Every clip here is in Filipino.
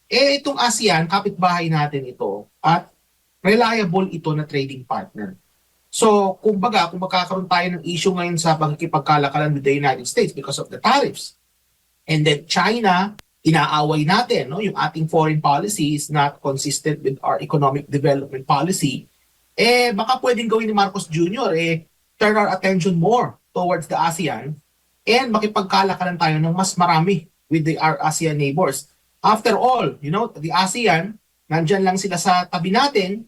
Itong ASEAN, kapitbahay natin ito at reliable ito na trading partner. So, kumbaga, kung magkakaroon tayo ng issue ngayon sa pagkikipagkalakalan with the United States because of the tariffs, and then China, inaaway natin, no? Yung ating foreign policy is not consistent with our economic development policy, baka pwedeng gawin ni Marcos Jr., turn our attention more towards the ASEAN and makipagkalakalan tayo ng mas marami with our ASEAN neighbors. After all, the ASEAN, nandyan lang sila sa tabi natin,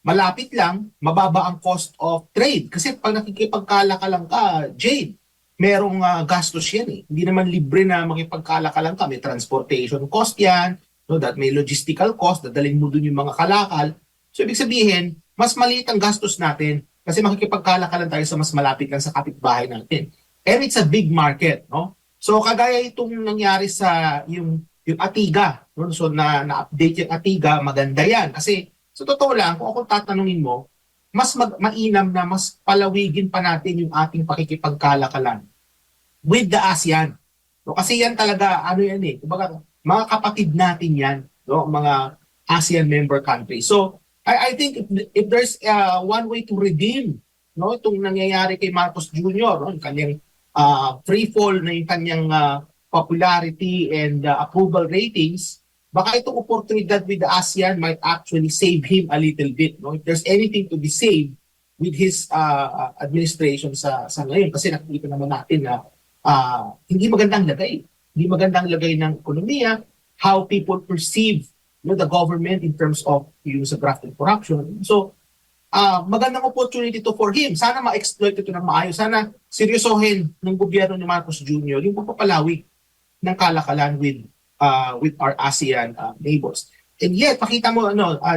malapit lang, mababa ang cost of trade. Kasi pag nakikipagkalakalan ka, Jade, merong gastos yan eh. Hindi naman libre na makipagkalakalan ka. May transportation cost yan, no, that may logistical cost, dadalhin mo dun yung mga kalakal. So ibig sabihin, mas maliit ang gastos natin kasi makikipagkalakalan tayo sa mas malapit lang sa kapitbahay natin. And it's a big market, no? So kagaya itong nangyari sa yung Atiga, no? So na-update yung Atiga, maganda yan kasi sa totoo lang, kung ako tatanungin mo, mas mainam na mas palawigin pa natin yung ating pakikipagkalakalan with the ASEAN. No, kasi yan talaga, ano yan eh, kumbaga, mga kapatid natin yan, no, mga ASEAN member countries. So, I think if there's one way to redeem, no, itong nangyayari kay Marcos Jr., no, yung kanyang free fall na yung kanyang popularity and approval ratings, baka itong oportunidad with the ASEAN might actually save him a little bit. No? If there's anything to be saved with his administration sa ngayon, kasi nakikita naman natin na hindi magandang lagay. Hindi magandang lagay ng ekonomiya, how people perceive the government in terms of yung sa graft and corruption. So, magandang opportunity to for him. Sana ma-exploit ito ng maayos. Sana seryosohin ng gobyerno ni Marcos Jr. yung pagpapalawig ng kalakalan with our ASEAN neighbors. And yet, pakita mo,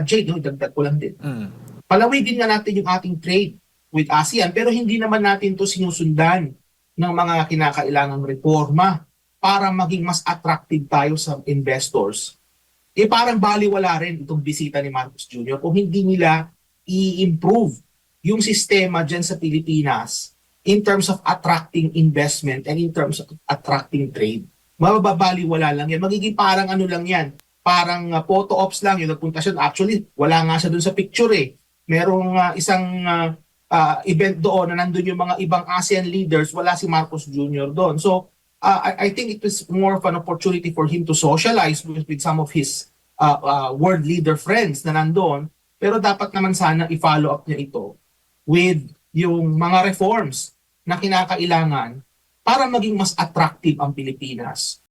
Jade, dagdag ko lang din. Palawigin nga natin yung ating trade with ASEAN, pero hindi naman natin to sinusundan ng mga kinakailangang reforma para maging mas attractive tayo sa investors. Parang baliwala rin itong bisita ni Marcos Jr. kung hindi nila i-improve yung sistema dyan sa Pilipinas in terms of attracting investment and in terms of attracting trade. Mababaliwala lang yan. Magiging parang ano lang yan. Parang photo ops lang. Yung nagpunta siya. Actually, wala nga siya dun sa picture eh. Merong isang event doon na nandun yung mga ibang ASEAN leaders. Wala si Marcos Jr. doon. So, I think it was more of an opportunity for him to socialize with some of his world leader friends na nandun. Pero dapat naman sana i-follow up niya ito with yung mga reforms na kinakailangan para maging mas attractive ang Pilipinas.